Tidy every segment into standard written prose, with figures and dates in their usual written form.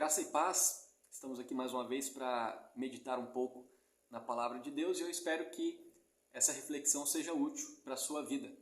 Graça e paz, estamos aqui mais uma vez para meditar um pouco na Palavra de Deus e eu espero que essa reflexão seja útil para a sua vida.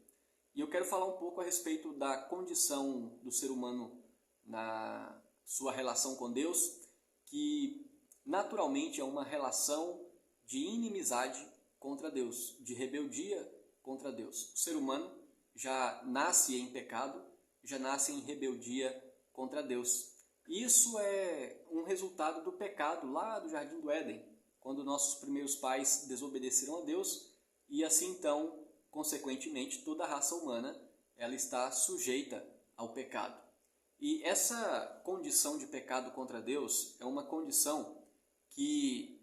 E eu quero falar um pouco a respeito da condição do ser humano na sua relação com Deus, que naturalmente é uma relação de inimizade contra Deus, de rebeldia contra Deus. O ser humano já nasce em pecado, já nasce em rebeldia contra Deus. Isso é um resultado do pecado lá do Jardim do Éden, quando nossos primeiros pais desobedeceram a Deus e assim então, consequentemente, toda a raça humana ela está sujeita ao pecado. E essa condição de pecado contra Deus é uma condição que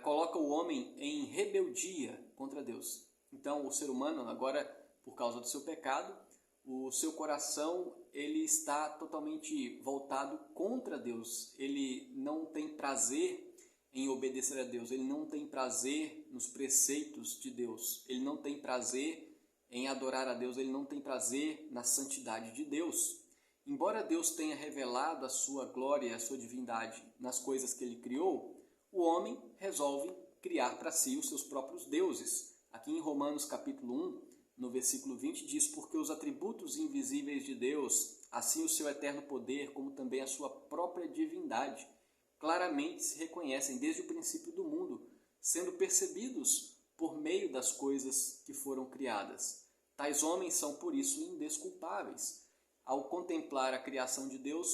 coloca o homem em rebeldia contra Deus. Então, o ser humano, agora, por causa do seu pecado, o seu coração ele está totalmente voltado contra Deus. Ele não tem prazer em obedecer a Deus. Ele não tem prazer nos preceitos de Deus. Ele não tem prazer em adorar a Deus. Ele não tem prazer na santidade de Deus. Embora Deus tenha revelado a sua glória e a sua divindade nas coisas que ele criou, o homem resolve criar para si os seus próprios deuses. Aqui em Romanos capítulo 1, no versículo 20, diz: porque os atributos invisíveis de Deus, assim o seu eterno poder, como também a sua própria divindade, claramente se reconhecem desde o princípio do mundo, sendo percebidos por meio das coisas que foram criadas. Tais homens são, por isso, indesculpáveis. Ao contemplar a criação de Deus,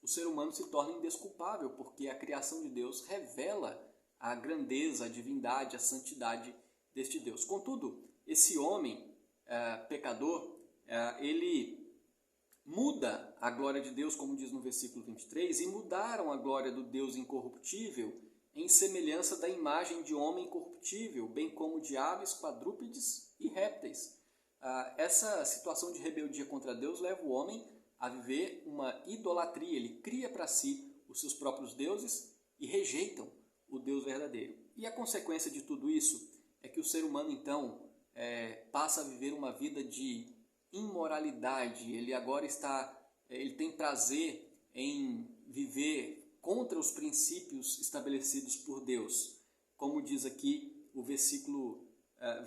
o ser humano se torna indesculpável, porque a criação de Deus revela a grandeza, a divindade, a santidade deste Deus. Contudo, esse homem pecador, ele muda a glória de Deus, como diz no versículo 23, e mudaram a glória do Deus incorruptível em semelhança da imagem de homem corruptível, bem como de aves, quadrúpedes e répteis. Essa situação de rebeldia contra Deus leva o homem a viver uma idolatria. Ele cria para si os seus próprios deuses e rejeitam o Deus verdadeiro. E a consequência de tudo isso é que o ser humano, então, passa a viver uma vida de imoralidade. Ele agora ele tem prazer em viver contra os princípios estabelecidos por Deus. Como diz aqui o versículo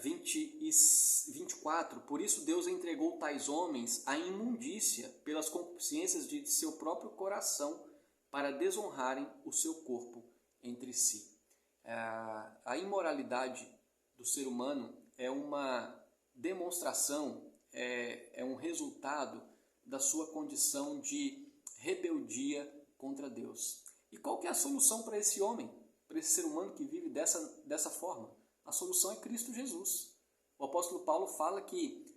24, por isso Deus entregou tais homens à imundícia pelas concupiscências de seu próprio coração, para desonrarem o seu corpo entre si. A imoralidade do ser humano é uma demonstração, é um resultado da sua condição de rebeldia contra Deus. E qual que é a solução para esse homem, para esse ser humano que vive dessa forma? A solução é Cristo Jesus. O apóstolo Paulo fala que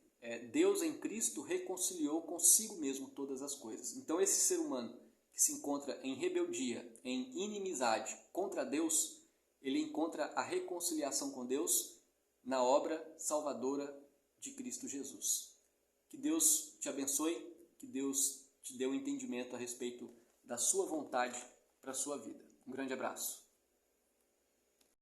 Deus em Cristo reconciliou consigo mesmo todas as coisas. Então esse ser humano que se encontra em rebeldia, em inimizade contra Deus, ele encontra a reconciliação com Deus na obra salvadora de Cristo Jesus. Que Deus te abençoe, que Deus te dê um entendimento a respeito da sua vontade para a sua vida. Um grande abraço.